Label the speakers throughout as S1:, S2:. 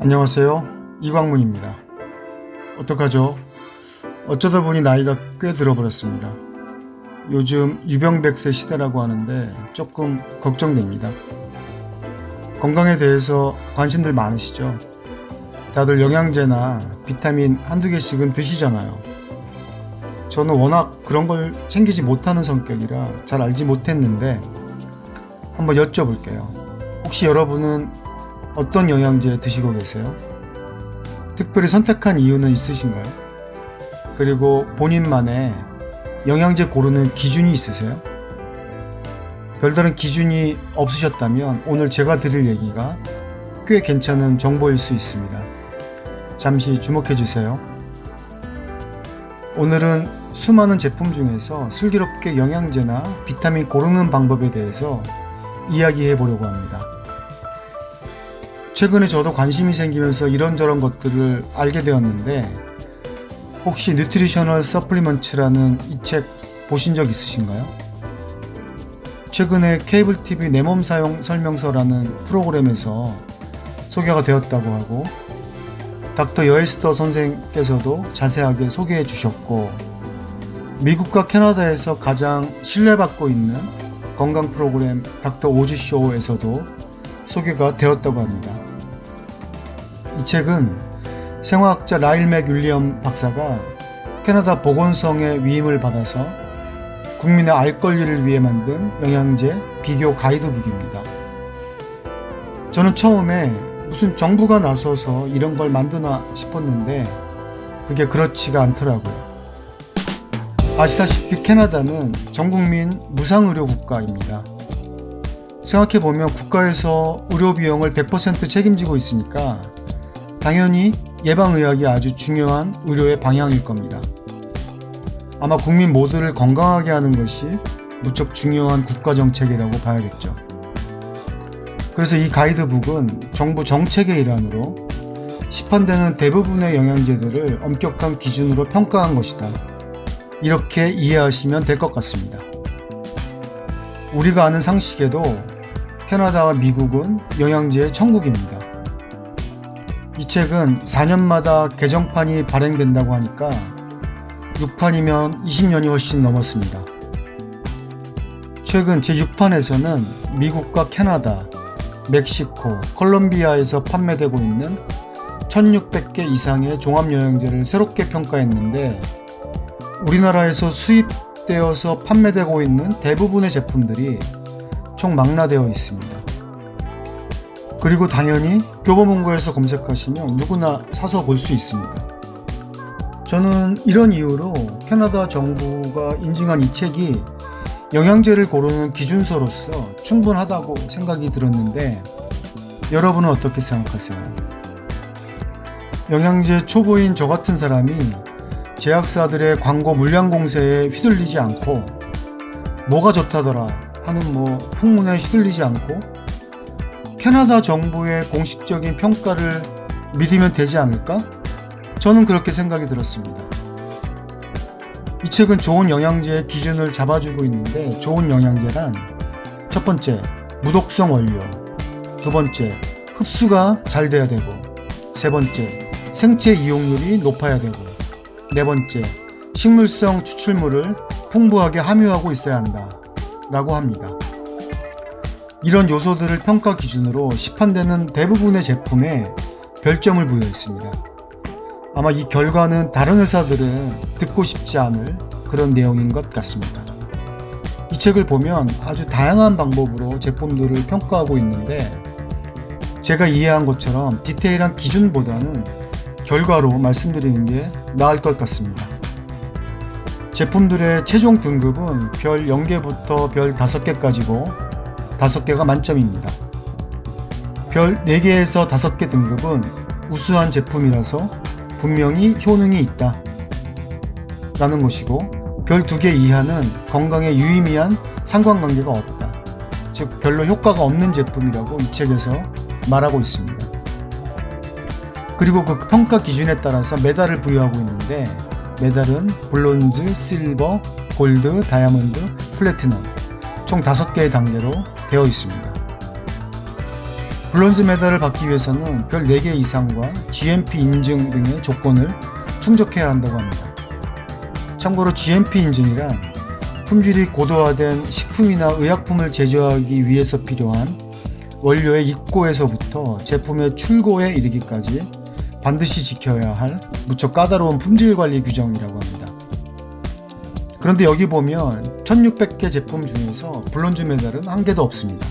S1: 안녕하세요. 이광문입니다. 어떡하죠? 어쩌다 보니 나이가 꽤 들어버렸습니다. 요즘 유병백세 시대라고 하는데 조금 걱정됩니다. 건강에 대해서 관심들 많으시죠? 다들 영양제나 비타민 한두 개씩은 드시잖아요. 저는 워낙 그런 걸 챙기지 못하는 성격이라 잘 알지 못했는데 한번 여쭤볼게요. 혹시 여러분은 어떤 영양제 드시고 계세요? 특별히 선택한 이유는 있으신가요? 그리고 본인만의 영양제 고르는 기준이 있으세요? 별다른 기준이 없으셨다면 오늘 제가 드릴 얘기가 꽤 괜찮은 정보일 수 있습니다. 잠시 주목해 주세요. 오늘은 수많은 제품 중에서 슬기롭게 영양제나 비타민 고르는 방법에 대해서 이야기해 보려고 합니다. 최근에 저도 관심이 생기면서 이런저런 것들을 알게 되었는데 혹시 뉴트리셔널 서플리먼트라는 이 책 보신 적 있으신가요? 최근에 케이블 TV 내 몸 사용 설명서라는 프로그램에서 소개가 되었다고 하고 닥터 여에스터 선생께서도 자세하게 소개해 주셨고 미국과 캐나다에서 가장 신뢰받고 있는 건강 프로그램 닥터 오즈 쇼에서도 소개가 되었다고 합니다. 이 책은 생화학자 라일 맥 윌리엄 박사가 캐나다 보건성의 위임을 받아서 국민의 알 권리를 위해 만든 영양제 비교 가이드북입니다. 저는 처음에 무슨 정부가 나서서 이런 걸 만드나 싶었는데 그게 그렇지가 않더라고요. 아시다시피 캐나다는 전국민 무상의료 국가입니다. 생각해보면 국가에서 의료 비용을 100% 책임지고 있으니까 당연히 예방의학이 아주 중요한 의료의 방향일 겁니다. 아마 국민 모두를 건강하게 하는 것이 무척 중요한 국가정책이라고 봐야겠죠. 그래서 이 가이드북은 정부 정책의 일환으로 시판되는 대부분의 영양제들을 엄격한 기준으로 평가한 것이다. 이렇게 이해하시면 될 것 같습니다. 우리가 아는 상식에도 캐나다와 미국은 영양제의 천국입니다. 이 책은 4년마다 개정판이 발행된다고 하니까 6판이면 20년이 훨씬 넘었습니다. 최근 제6판에서는 미국과 캐나다, 멕시코, 콜롬비아에서 판매되고 있는 1600개 이상의 종합영양제를 새롭게 평가했는데 우리나라에서 수입되어서 판매되고 있는 대부분의 제품들이 총망라되어 있습니다. 그리고 당연히 교보문고에서 검색하시면 누구나 사서 볼 수 있습니다. 저는 이런 이유로 캐나다 정부가 인증한 이 책이 영양제를 고르는 기준서로서 충분하다고 생각이 들었는데 여러분은 어떻게 생각하세요? 영양제 초보인 저 같은 사람이 제약사들의 광고 물량 공세에 휘둘리지 않고 뭐가 좋다더라 하는 풍문에 휘둘리지 않고 캐나다 정부의 공식적인 평가를 믿으면 되지 않을까? 저는 그렇게 생각이 들었습니다. 이 책은 좋은 영양제의 기준을 잡아주고 있는데 좋은 영양제란 첫 번째, 무독성 원료, 두 번째, 흡수가 잘 돼야 되고 세 번째, 생체 이용률이 높아야 되고 네 번째, 식물성 추출물을 풍부하게 함유하고 있어야 한다 라고 합니다. 이런 요소들을 평가 기준으로 시판되는 대부분의 제품에 별점을 부여했습니다. 아마 이 결과는 다른 회사들은 듣고 싶지 않을 그런 내용인 것 같습니다. 이 책을 보면 아주 다양한 방법으로 제품들을 평가하고 있는데 제가 이해한 것처럼 디테일한 기준보다는 결과로 말씀드리는 게 나을 것 같습니다. 제품들의 최종 등급은 별 0개부터 별 5개까지고 5개가 만점입니다. 별 4개에서 5개 등급은 우수한 제품이라서 분명히 효능이 있다 라는 것이고 별 2개 이하는 건강에 유의미한 상관관계가 없다. 즉 별로 효과가 없는 제품이라고 이 책에서 말하고 있습니다. 그리고 그 평가 기준에 따라서 메달을 부여하고 있는데 메달은 브론즈, 실버, 골드, 다이아몬드, 플래티넘 총 5개의 단계로 되어 있습니다. 브론즈 메달을 받기 위해서는 별 4개 이상과 GMP 인증 등의 조건을 충족해야 한다고 합니다. 참고로 GMP 인증이란 품질이 고도화된 식품이나 의약품을 제조하기 위해서 필요한 원료의 입고에서부터 제품의 출고에 이르기까지 반드시 지켜야 할 무척 까다로운 품질관리 규정이라고 합니다. 그런데 여기 보면 1600개 제품 중에서 브론즈 메달은 1개도 없습니다.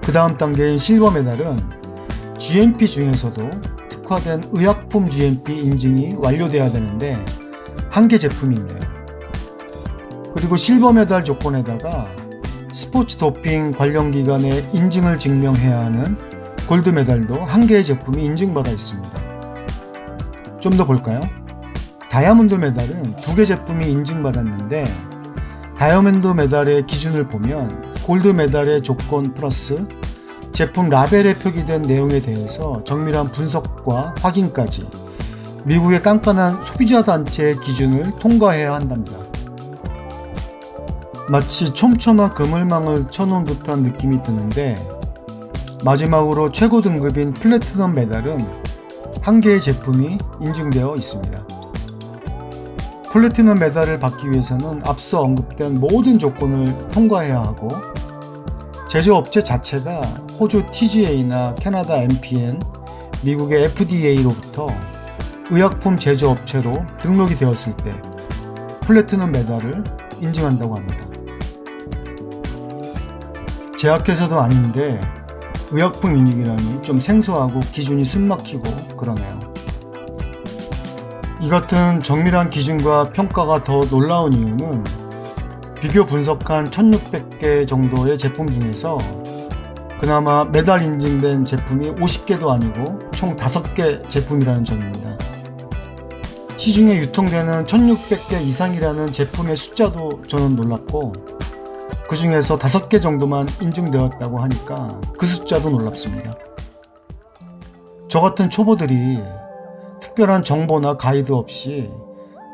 S1: 그 다음 단계인 실버 메달은 GMP 중에서도 특화된 의약품 GMP 인증이 완료돼야 되는데 1개 제품이 있네요. 그리고 실버 메달 조건에다가 스포츠 도핑 관련 기관의 인증을 증명해야 하는 골드 메달도 1개의 제품이 인증받아 있습니다. 좀 더 볼까요? 다이아몬드 메달은 2개 제품이 인증받았는데 다이아몬드 메달의 기준을 보면 골드 메달의 조건 플러스 제품 라벨에 표기된 내용에 대해서 정밀한 분석과 확인까지 미국의 깐깐한 소비자단체의 기준을 통과해야 한답니다. 마치 촘촘한 그물망을 쳐놓은 듯한 느낌이 드는데 마지막으로 최고 등급인 플래티넘 메달은 1개의 제품이 인증되어 있습니다. 플래티넘 메달을 받기 위해서는 앞서 언급된 모든 조건을 통과해야 하고 제조업체 자체가 호주 TGA나 캐나다 MPN, 미국의 FDA로부터 의약품 제조업체로 등록이 되었을 때 플래티넘 메달을 인증한다고 합니다. 제약회사도 아닌데 의약품 인증이라니 좀 생소하고 기준이 숨막히고 그러네요. 이 같은 정밀한 기준과 평가가 더 놀라운 이유는 비교 분석한 1600개 정도의 제품 중에서 그나마 메달 인증된 제품이 50개도 아니고 총 5개 제품이라는 점입니다. 시중에 유통되는 1600개 이상이라는 제품의 숫자도 저는 놀랍고 그 중에서 5개 정도만 인증되었다고 하니까 그 숫자도 놀랍습니다. 저 같은 초보들이 특별한 정보나 가이드 없이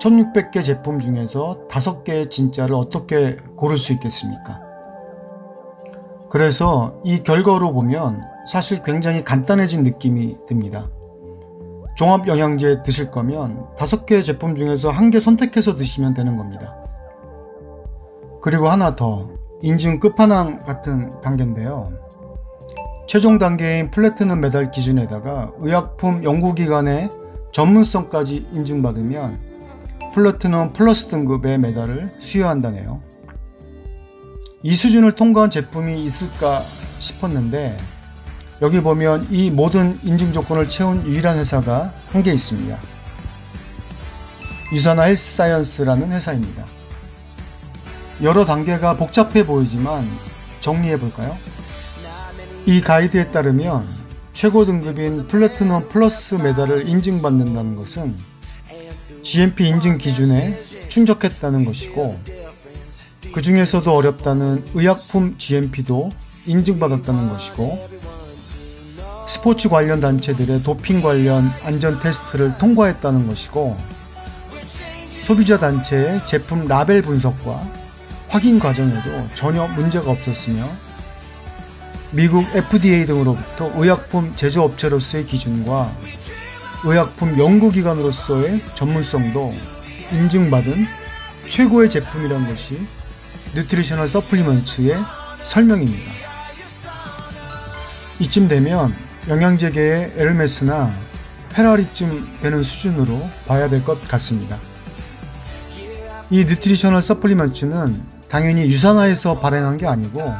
S1: 1600개 제품 중에서 5개의 진짜를 어떻게 고를 수 있겠습니까? 그래서 이 결과로 보면 사실 굉장히 간단해진 느낌이 듭니다. 종합영양제 드실 거면 5개의 제품 중에서 1개 선택해서 드시면 되는 겁니다. 그리고 하나 더, 인증 끝판왕 같은 단계인데요. 최종 단계인 플래티넘 메달 기준에다가 의약품 연구기관의 전문성까지 인증받으면 플래티넘 플러스 등급의 메달을 수여한다네요. 이 수준을 통과한 제품이 있을까 싶었는데 여기 보면 이 모든 인증 조건을 채운 유일한 회사가 1개 있습니다. 유사나 헬스사이언스라는 회사입니다. 여러 단계가 복잡해 보이지만 정리해 볼까요? 이 가이드에 따르면 최고 등급인 플래티넘 플러스 메달을 인증받는다는 것은 GMP 인증 기준에 충족했다는 것이고 그 중에서도 어렵다는 의약품 GMP도 인증받았다는 것이고 스포츠 관련 단체들의 도핑 관련 안전 테스트를 통과했다는 것이고 소비자 단체의 제품 라벨 분석과 확인 과정에도 전혀 문제가 없었으며 미국 FDA 등으로부터 의약품 제조업체로서의 기준과 의약품 연구기관으로서의 전문성도 인증받은 최고의 제품이란 것이 뉴트리셔널 서플리먼트의 설명입니다. 이쯤 되면 영양제계의 에르메스나 페라리쯤 되는 수준으로 봐야 될 것 같습니다. 이 뉴트리셔널 서플리먼트는 당연히 유산화에서 발행한 게 아니고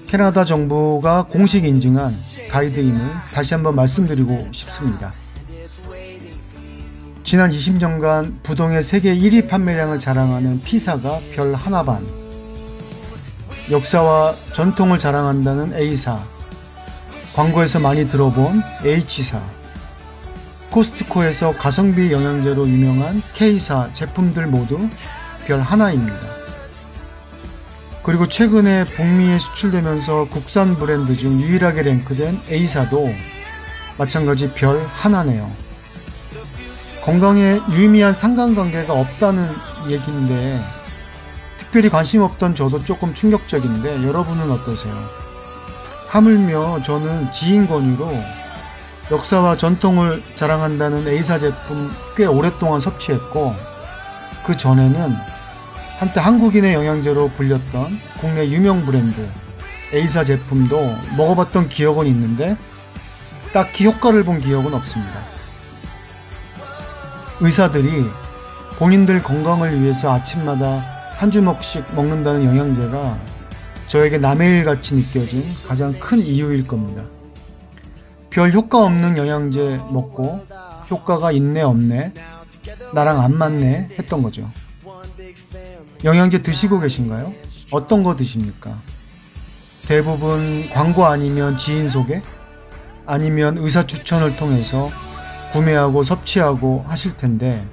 S1: 캐나다 정부가 공식 인증한 가이드임을 다시 한번 말씀드리고 싶습니다. 지난 20년간 부동의 세계 1위 판매량을 자랑하는 P사가 별 하나 반, 역사와 전통을 자랑한다는 A사, 광고에서 많이 들어본 H사, 코스트코에서 가성비 영양제로 유명한 K사 제품들 모두 별 하나입니다. 그리고 최근에 북미에 수출되면서 국산 브랜드 중 유일하게 랭크된 A사도 마찬가지 별 하나네요. 건강에 유의미한 상관관계가 없다는 얘기인데 특별히 관심 없던 저도 조금 충격적인데 여러분은 어떠세요? 하물며 저는 지인 권유로 역사와 전통을 자랑한다는 A사 제품 꽤 오랫동안 섭취했고, 그 전에는 한때 한국인의 영양제로 불렸던 국내 유명 브랜드 A사 제품도 먹어봤던 기억은 있는데 딱히 효과를 본 기억은 없습니다. 의사들이 본인들 건강을 위해서 아침마다 한 주먹씩 먹는다는 영양제가 저에게 남의 일 같이 느껴진 가장 큰 이유일 겁니다. 별 효과 없는 영양제 먹고 효과가 있네 없네, 나랑 안 맞네 했던 거죠. 영양제 드시고 계신가요? 어떤 거 드십니까? 대부분 광고 아니면 지인 소개? 아니면 의사 추천을 통해서 구매하고 섭취하고 하실 텐데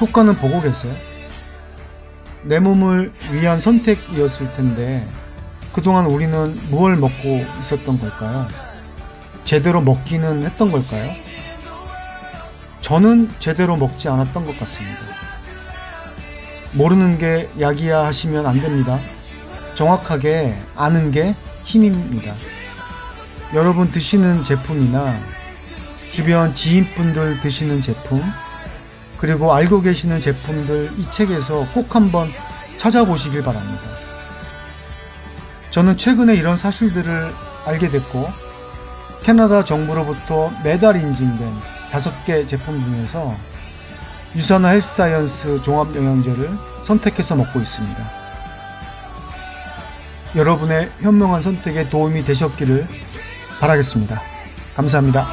S1: 효과는 보고 계세요? 내 몸을 위한 선택이었을 텐데 그동안 우리는 무엇을 먹고 있었던 걸까요? 제대로 먹기는 했던 걸까요? 저는 제대로 먹지 않았던 것 같습니다. 모르는 게 약이야 하시면 안 됩니다. 정확하게 아는 게 힘입니다. 여러분 드시는 제품이나 주변 지인분들 드시는 제품, 그리고 알고 계시는 제품들 이 책에서 꼭 한번 찾아보시길 바랍니다. 저는 최근에 이런 사실들을 알게 됐고, 캐나다 정부로부터 매달 인증된 5개 제품 중에서 유산화 헬스사이언스 종합영양제를 선택해서 먹고 있습니다. 여러분의 현명한 선택에 도움이 되셨기를 바라겠습니다. 감사합니다.